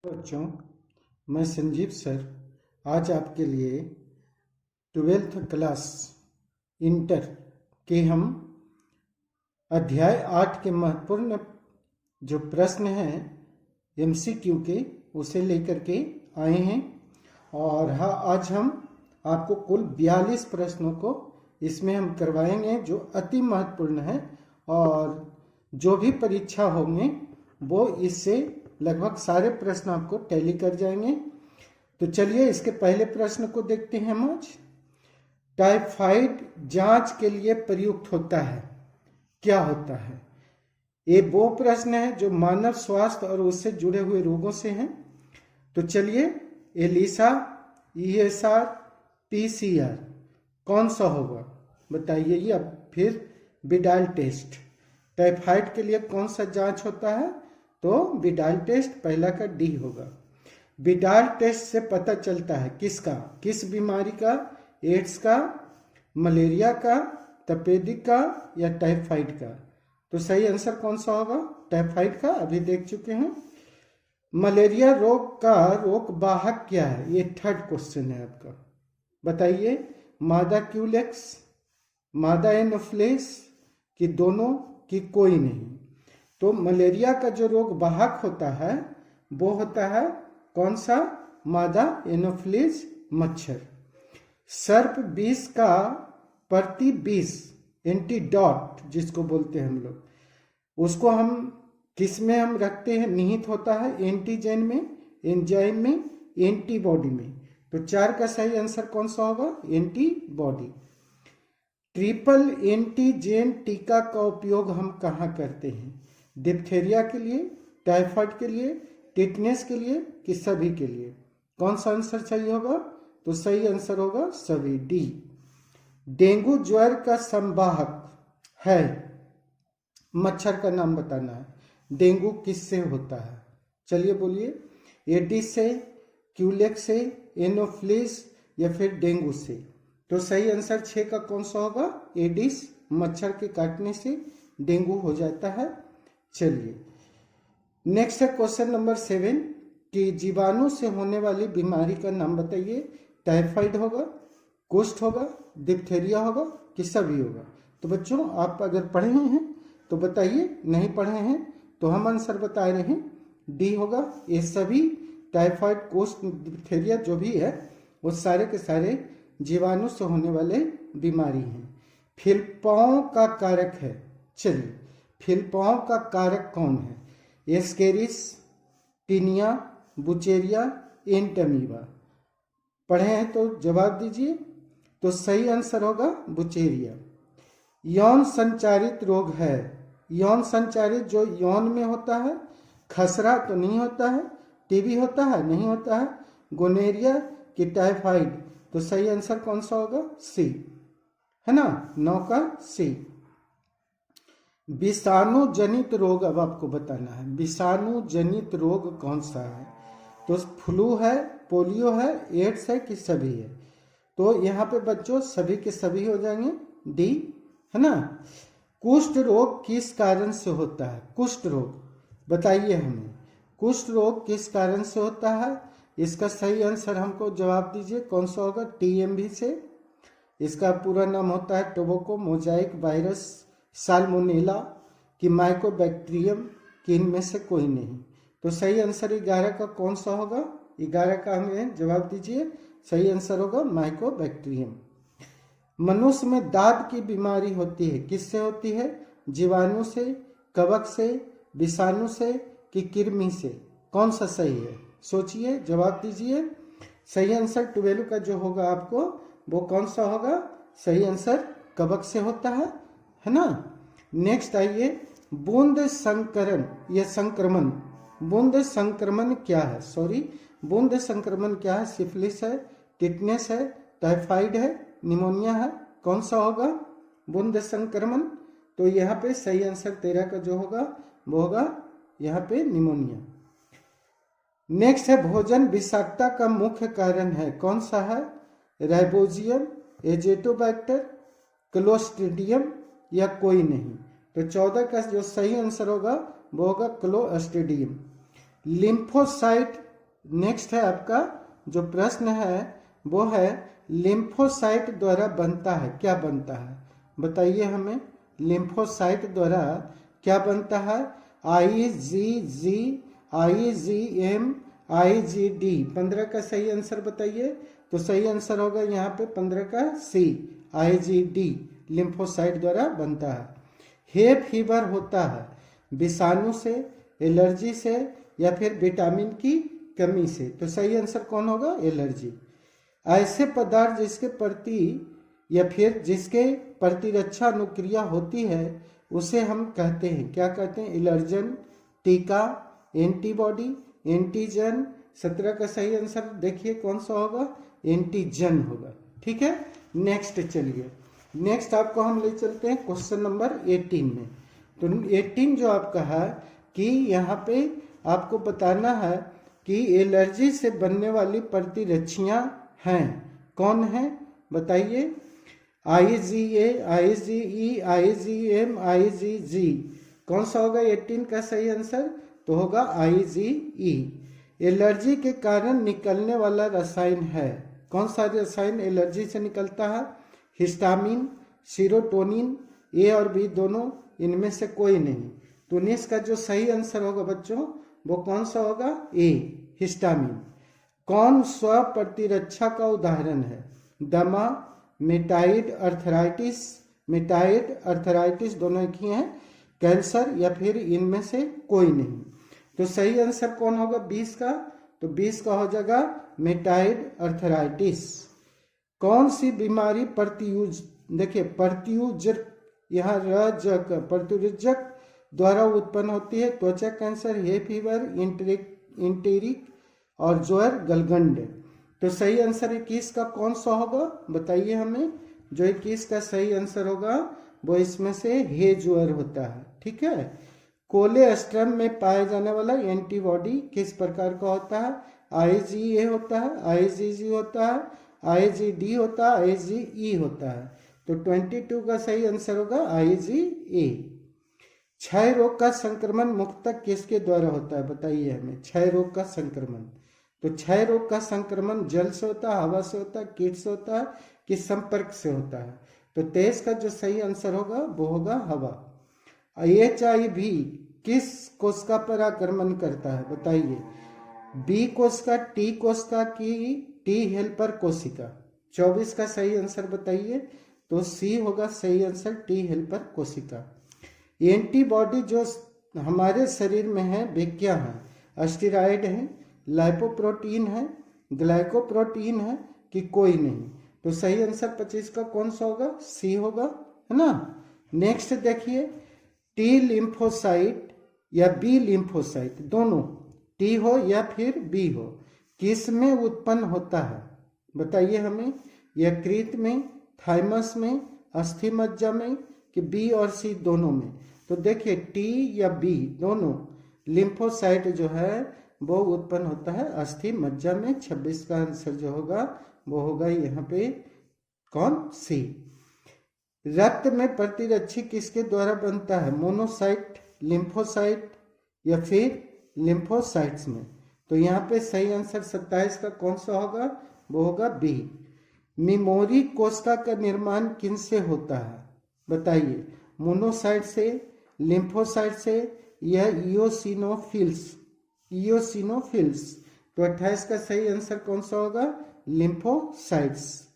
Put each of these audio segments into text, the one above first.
बच्चों, मैं संजीव सर आज आपके लिए 12th क्लास इंटर के हम अध्याय 8 के महत्वपूर्ण जो प्रश्न हैं MCQ के उसे लेकर के आए हैं। और हाँ, आज हम आपको कुल 42 प्रश्नों को इसमें हम करवाएंगे जो अति महत्वपूर्ण है और जो भी परीक्षा होंगे वो इससे लगभग सारे प्रश्न आपको टैली कर जाएंगे। तो चलिए इसके पहले प्रश्न को देखते हैं हम आज। टाइफाइड जांच के लिए प्रयुक्त होता है, क्या होता है? ये वो प्रश्न है जो मानव स्वास्थ्य और उससे जुड़े हुए रोगों से हैं। तो चलिए एलिसा, ESR, PCR कौन सा होगा बताइए। ये अब फिर विडाल टेस्ट। टाइफाइड के लिए कौन सा जांच होता है? तो विडाल टेस्ट पहला का डी होगा। विडाल टेस्ट से पता चलता है किसका, किस बीमारी का? एड्स का, मलेरिया का, तपेदिक का या टाइफाइड का? तो सही आंसर कौन सा होगा? टाइफाइड का, अभी देख चुके हैं। मलेरिया रोग का रोग वाहक क्या है? ये थर्ड क्वेश्चन है आपका। बताइए, मादा क्यूलेक्स, मादा एनोफ्लेस कि दोनों की कोई नहीं? तो मलेरिया का जो रोग वाहक होता है वो होता है कौन सा? मादा एनोफ्लिस मच्छर। सर्प विष का प्रति विष एंटीडॉट जिसको बोलते हैं हम लोग, उसको हम किस में हम रखते हैं? निहित होता है एंटीजेन में, एंजाइम में, एंटीबॉडी में। तो 4 का सही आंसर कौन सा होगा? एंटीबॉडी। ट्रिपल एंटीजेन टीका का उपयोग हम कहाँ करते हैं? डिप्थेरिया के लिए, टाइफाइड के लिए, टिटनेस के लिए कि सभी के लिए? कौन सा आंसर सही होगा? तो सही आंसर होगा सभी, डी। डेंगू ज्वर का संवाहक है, मच्छर का नाम बताना है। डेंगू किससे होता है? चलिए बोलिए, एडिस से, क्यूलेक्स से, एनोफ्लिस या फिर डेंगू से? तो सही आंसर 6 का कौन सा होगा? एडिस, मच्छर के काटने से डेंगू हो जाता है। चलिए नेक्स्ट है क्वेश्चन नंबर 7 कि जीवाणु से होने वाली बीमारी का नाम बताइए। टाइफाइड होगा, कुष्ठ होगा, डिप्थेरिया होगा कि सभी होगा? तो बच्चों, आप अगर पढ़े हैं तो बताइए, नहीं पढ़े हैं तो हम आंसर बता रहे हैं, डी होगा। ये सभी टाइफाइड, कुष्ठ, डिप्थेरिया जो भी है वो सारे के सारे जीवाणु से होने वाले बीमारी हैं। फिलिपाओं का कारक है। चलिए, फिलिपाओं का कारक कौन है? Ascaris, taenia, बुचेरिया, Entamoeba? पढ़े हैं तो जवाब दीजिए। तो सही आंसर होगा बुचेरिया। यौन संचारित रोग है। यौन संचारित जो यौन में होता है, खसरा तो नहीं होता है, टीबी होता है, नहीं होता है, गोनेरिया कि टाइफाइड? तो सही आंसर कौन सा होगा? सी, है ना, 9 का सी। विषाणु जनित रोग अब आपको बताना है। विषाणु जनित रोग कौन सा है? तो फ्लू है, पोलियो है, एड्स है कि सभी है? तो यहाँ पे बच्चों सभी के सभी हो जाएंगे, डी, है ना। कुष्ठ रोग किस कारण से होता है? कुष्ठ रोग बताइए हमें, कुष्ठ रोग किस कारण से होता है? इसका सही आंसर हमको जवाब दीजिए, कौन सा होगा? TMV से। इसका पूरा नाम होता है टोबैको मोजाइक वायरस, साल्मोनेला कि माइकोबैक्टीरियम कि इनमें से कोई नहीं? तो सही आंसर 11 का कौन सा होगा? 11 का हमें जवाब दीजिए। सही आंसर होगा माइकोबैक्टीरियम। मनुष्य में दाद की बीमारी होती है, किससे होती है? जीवाणु से, कवक से, विषाणु से कि कृमि से? कौन सा सही है? सोचिए, जवाब दीजिए। सही आंसर 12 का जो होगा आपको वो कौन सा होगा? सही आंसर कवक से होता है ना। नेक्स्ट आइए, बूंद संकरण या संक्रमण। बूंद संक्रमण क्या है? बूंद संक्रमण क्या है? सिफिलिस है, टिटनेस है, टाइफाइड है, निमोनिया है? कौन सा होगा बूंद संक्रमण? तो यहाँ पे सही आंसर 13 का जो होगा वो होगा यहाँ पे निमोनिया। नेक्स्ट है, भोजन विषाक्तता का मुख्य कारण है, कौन सा है? राइबोजियम, एजेटोबैक्टर, क्लोस्ट्रीडियम या कोई नहीं? तो 14 का जो सही आंसर होगा वो होगा क्लोस्ट्रीडियम। लिम्फोसाइट नेक्स्ट है आपका जो प्रश्न है वो है लिम्फोसाइट द्वारा बनता है, क्या बनता है बताइए हमें। लिम्फोसाइट द्वारा क्या बनता है? IgG, IgM, IgD। 15 का सही आंसर बताइए। तो सही आंसर होगा यहाँ पे 15 का C, IgD लिम्फोसाइट द्वारा बनता है। हे फीवर होता है विषाणु से, एलर्जी से या फिर विटामिन की कमी से। तो सही आंसर कौन होगा? एलर्जी। ऐसे पदार्थ जिसके प्रति या फिर जिसके प्रतिरक्षा अनुक्रिया होती है उसे हम कहते हैं, क्या कहते हैं? एलर्जन, टीका, एंटीबॉडी, एंटीजन। 17 का सही आंसर देखिए कौन सा होगा? एंटीजन होगा। ठीक है, नेक्स्ट चलिए, नेक्स्ट आपको हम ले चलते हैं क्वेश्चन नंबर 18 में। तो 18 जो आपका है कि यहाँ पे आपको बताना है कि एलर्जी से बनने वाली प्रतिरक्षियाँ हैं, कौन है बताइए? IgA, IgE, IgM, IgG। कौन सा होगा 18 का सही आंसर? तो होगा IgE। एलर्जी के कारण निकलने वाला रसायन है, कौन सा रसायन एलर्जी से निकलता है? हिस्टामिन, सीरोटोनिन, ए और बी दोनों, इनमें से कोई नहीं। तो 19 का जो सही आंसर होगा बच्चों वो कौन सा होगा? ए, हिस्टामिन। कौन स्व प्रतिरक्षा का उदाहरण है? दमा, मेटाइड अर्थराइटिस, मेटाइड अर्थराइटिस दोनों एक ही हैं, कैंसर या फिर इनमें से कोई नहीं। तो सही आंसर कौन होगा 20 का? तो 20 का हो जाएगा मेटाइड अर्थराइटिस। कौन सी बीमारी प्रतियूज, देखिए प्रतियूजक, यहाँ रजक, प्रतिरूजक द्वारा उत्पन्न होती है? त्वचा कैंसर, हे फीवर, इंटेरिक और ज्वर, गलगंड। तो सही आंसर 21 का कौन सा होगा बताइए हमें। जो 21 का सही आंसर होगा वो इसमें से हे ज्वर होता है। ठीक है, कोलेस्ट्रम में पाए जाने वाला एंटीबॉडी किस प्रकार का होता है? IgA होता है, IgG होता है, IgD होता है, IgE होता है। तो 22 का सही आंसर होगा IgA। क्षय रोग का संक्रमण मुख्यतः किसके द्वारा होता है बताइए हमें। क्षय रोग का संक्रमण, तो क्षय रोग का संक्रमण जल से होता है, हवा से होता है, कीट से होता है कि संपर्क से होता है? तो 23 का जो सही आंसर होगा वो होगा हवा। HIV किस कोशिका पर आक्रमण करता है बताइए? बी कोशिका, टी कोशिका की टी हेल्पर कोशिका? 24 का सही आंसर बताइए। तो सी होगा सही आंसर, टी हेल्पर कोशिका। एंटीबॉडी जो हमारे शरीर में है वे क्या है? स्टेरॉइड है, लाइपोप्रोटीन है, ग्लाइकोप्रोटीन है कि कोई नहीं? तो सही आंसर 25 का कौन सा होगा? सी होगा, है ना। नेक्स्ट देखिए, टी लिम्फोसाइट या बी लिम्फोसाइट, दोनों टी हो या फिर बी हो, किस में उत्पन्न होता है बताइए हमें? यकृत में, थाइमस में, अस्थि मज्जा में कि बी और सी दोनों में? तो देखिए टी या बी दोनों लिम्फोसाइट जो है वो उत्पन्न होता है अस्थि मज्जा में। 26 का आंसर जो होगा वो होगा यहाँ पे कौन? सी। रक्त में प्रतिरक्षी किसके द्वारा बनता है? मोनोसाइट, लिम्फोसाइट या फिर लिम्फोसाइट्स में? तो यहाँ पे सही आंसर 27 का कौन सा होगा? वो होगा बी। मेमोरी कोशिका का निर्माण किन से होता है बताइए? मोनोसाइट से, लिम्फोसाइट से या इयोसिनोफिल्स? इयोसिनोफिल्स। तो 28 का सही आंसर कौन सा होगा? लिम्फोसाइट्स।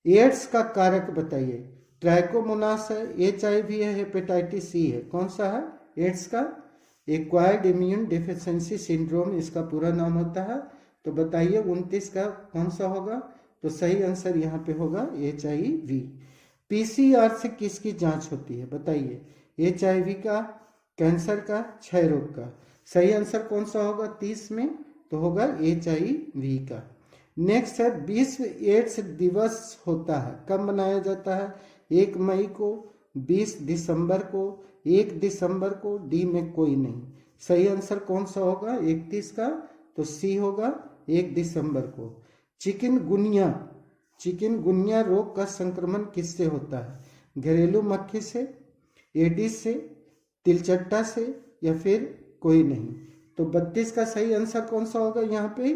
एड्स का कारक बताइए? ट्राइकोमोनास है, HIV है, हेपेटाइटिस सी है, कौन सा है एड्स का? एक्वायर्ड इम्यून डिफिशिएंसी सिंड्रोम इसका पूरा नाम होता है। तो बताइए 29 का कौन सा होगा? तो सही आंसर यहाँ पे होगा HIV। PCR से किसकी जांच होती है बताइए? HIV का, कैंसर का, क्षय रोग का? सही आंसर कौन सा होगा 30 में? तो होगा HIV का। नेक्स्ट है, विश्व एड्स दिवस होता है कब मनाया जाता है? 1 मई को, 20 दिसंबर को, 1 दिसंबर को, डी में कोई नहीं? सही आंसर कौन सा होगा 31 का? तो सी होगा 1 दिसंबर को। चिकनगुनिया, चिकनगुनिया रोग का संक्रमण किससे होता है? घरेलू मक्खी से, एडिस से, तिलचट्टा से या फिर कोई नहीं? तो 32 का सही आंसर कौन सा होगा यहाँ पे?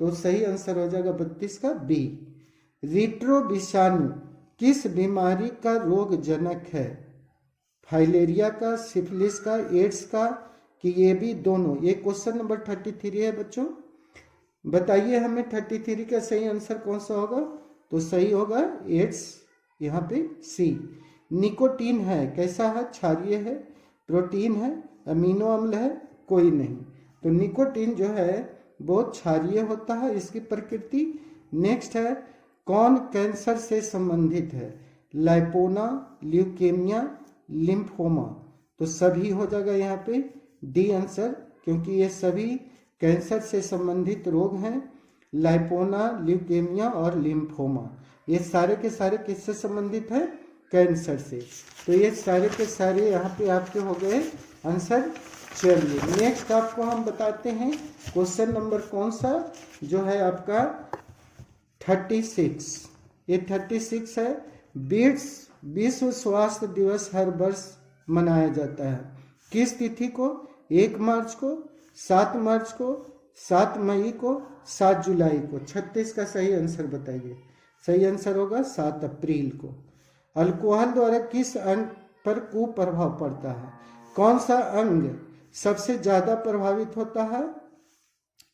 तो सही आंसर हो जाएगा 32 का बी। रिट्रो विषाणु किस बीमारी का रोग जनक है? फाइलेरिया का, सिफिलिस का, एड्स का, कि ये भी दोनों? ये क्वेश्चन नंबर 33 है बच्चों। बताइए हमें 33 का सही आंसर कौन सा होगा? तो सही होगा एड्स, यहाँ पे सी। निकोटीन है, कैसा है? क्षारीय है, प्रोटीन है, अमीनो अम्ल है, कोई नहीं। तो निकोटीन जो है वो क्षारीय होता है, इसकी प्रकृति। नेक्स्ट है, कौन कैंसर से संबंधित है? Lipoma, leukaemia, lymphoma. तो सभी हो जाएगा यहाँ पे डी आंसर, क्योंकि ये सभी कैंसर से संबंधित रोग हैं। लाइपोमा, ल्यूकेमिया और लिम्फोमा, ये सारे के सारे किससे संबंधित है? कैंसर से। तो ये सारे के सारे यहाँ पे आपके हो गए आंसर। चलिए नेक्स्ट आपको हम बताते हैं क्वेश्चन नंबर कौन सा, जो है आपका 36। ये 36 है। विश्व स्वास्थ्य दिवस हर वर्ष मनाया जाता है किस तिथि को? 1 मार्च को, 7 मार्च को, 7 मई को, 7 जुलाई को। 36 का सही आंसर बताइए। सही आंसर होगा 7 अप्रैल को। अल्कोहल द्वारा किस अंग पर कुप्रभाव पड़ता है? कौन सा अंग सबसे ज्यादा प्रभावित होता है?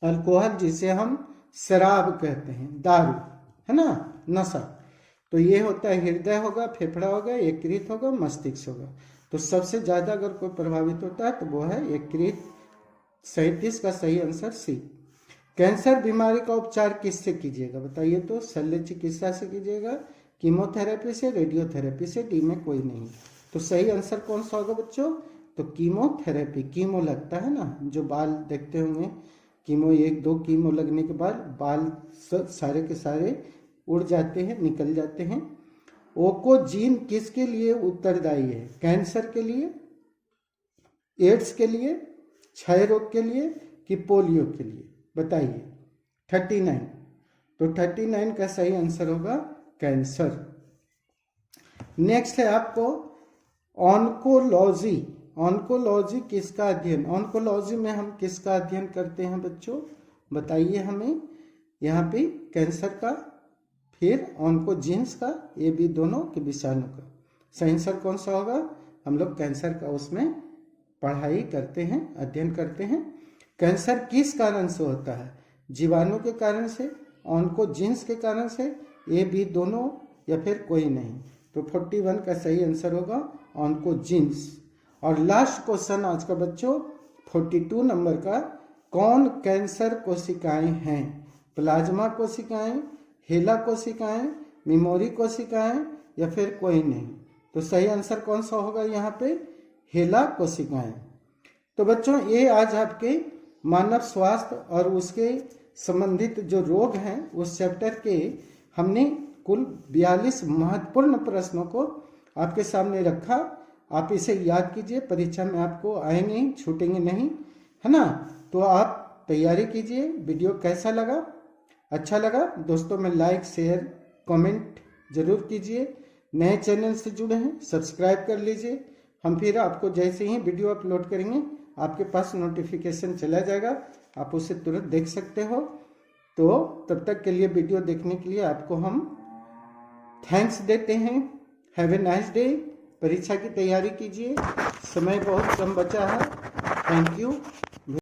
अल्कोहल, जिसे हम शराब कहते हैं, दारू, है ना, नशा। तो ये होता है हृदय होगा, फेफड़ा होगा, यकृत होगा, मस्तिष्क होगा। तो सबसे ज्यादा अगर कोई प्रभावित होता है तो वो है यकृत। 37 का सही आंसर सी। कैंसर बीमारी का उपचार किससे कीजिएगा? बताइए तो। शल्य चिकित्सा से कीजिएगा, कीमोथेरेपी से, रेडियोथेरेपी से, डी में कोई नहीं। तो सही आंसर कौन सा होगा बच्चों? तो कीमोथेरेपी। कीमो लगता है ना, जो बाल देखते होंगे, कीमो 1-2 कीमो लगने के बाद बाल सारे के सारे उड़ जाते हैं, निकल जाते हैं। ओकोजीन किसके लिए उत्तरदायी है? कैंसर के लिए, एड्स के लिए, क्षय रोग के लिए, कि पोलियो के लिए? बताइए। 39। तो 39 का सही आंसर होगा कैंसर। नेक्स्ट है आपको ऑन्कोलॉजी। ऑन्कोलॉजी किसका अध्ययन? ऑन्कोलॉजी में हम किसका अध्ययन करते हैं बच्चों? बताइए हमें। यहाँ पे कैंसर का, फिर ऑन्कोजीन्स का, ये भी दोनों के विषाणु का। सही आंसर कौन सा होगा? हम लोग कैंसर का उसमें पढ़ाई करते हैं, अध्ययन करते हैं। कैंसर किस कारण से होता है? जीवाणु के कारण से, ऑन्कोजीन्स के कारण से, ये भी दोनों, या फिर कोई नहीं? तो 41 का सही आंसर होगा ऑन्कोजीन्स। और लास्ट क्वेश्चन आज का बच्चों 42 नंबर का, कौन कैंसर कोशिकाएं हैं? प्लाज्मा कोशिकाएं, हेला कोशिकाएं, मेमोरी कोशिकाएं, या फिर कोई नहीं? तो सही आंसर कौन सा होगा यहाँ पे? हेला कोशिकाएं। तो बच्चों ये आज आपके मानव स्वास्थ्य और उसके संबंधित जो रोग हैं उस चैप्टर के हमने कुल 42 महत्वपूर्ण प्रश्नों को आपके सामने रखा। आप इसे याद कीजिए, परीक्षा में आपको आएंगे, छूटेंगे नहीं, है ना? तो आप तैयारी कीजिए। वीडियो कैसा लगा? अच्छा लगा दोस्तों में लाइक, शेयर, कमेंट जरूर कीजिए। नए चैनल से जुड़े हैं, सब्सक्राइब कर लीजिए। हम फिर आपको जैसे ही वीडियो अपलोड करेंगे आपके पास नोटिफिकेशन चला जाएगा, आप उसे तुरंत देख सकते हो। तो तब तक के लिए, वीडियो देखने के लिए आपको हम थैंक्स देते हैं। Have a nice day. परीक्षा की तैयारी कीजिए, समय बहुत कम बचा है। Thank you.